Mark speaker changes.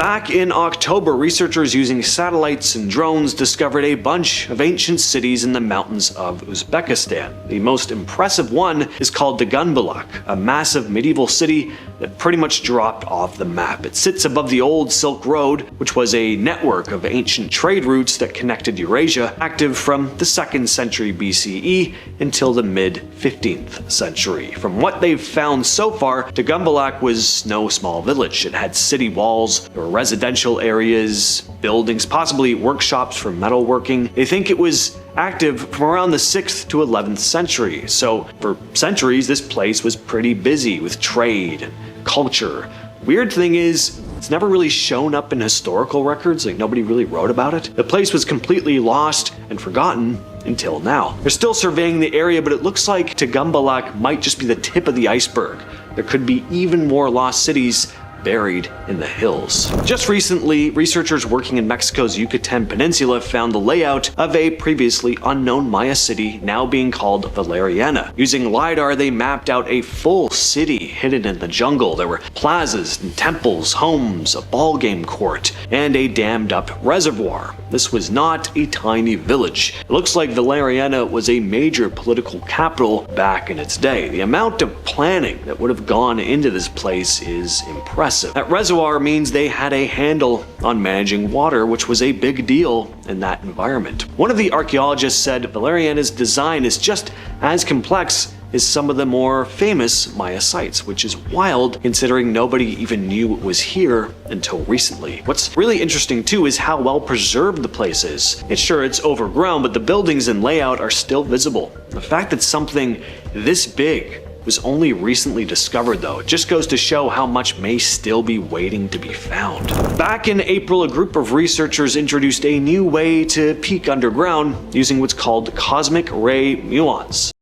Speaker 1: Back in October, researchers using satellites and drones discovered a bunch of ancient cities in the mountains of Uzbekistan. The most impressive one is called Daganbulak, a massive medieval city that pretty much dropped off the map. It sits above the old Silk Road, which was a network of ancient trade routes that connected Eurasia, active from the 2nd century BCE until the mid-15th century. From what they've found so far, Daganbulak was no small village. It had city walls, there were residential areas, buildings, possibly workshops for metalworking. They think it was active from around the 6th to 11th century. So for centuries, this place was pretty busy with trade and culture. Weird thing is, it's never really shown up in historical records, like nobody really wrote about it. The place was completely lost and forgotten until now. They're still surveying the area, but it looks like Daganbulak might just be the tip of the iceberg. There could be even more lost cities buried in the hills. Just recently, researchers working in Mexico's Yucatan Peninsula found the layout of a previously unknown Maya city now being called Valeriana. Using LiDAR, they mapped out a full city hidden in the jungle. There were plazas and temples, homes, a ball game court, and a dammed up reservoir. This was not a tiny village. It looks like Valeriana was a major political capital back in its day. The amount of planning that would have gone into this place is impressive. That reservoir means they had a handle on managing water, which was a big deal in that environment. One of the archaeologists said Valeriana's design is just as complex as some of the more famous Maya sites, which is wild considering nobody even knew it was here until recently. What's really interesting too is how well preserved the place is. It's sure it's overgrown, but the buildings and layout are still visible. The fact that something this big was only recently discovered though, it just goes to show how much may still be waiting to be found. Back in April, a group of researchers introduced a new way to peek underground using what's called cosmic ray muons.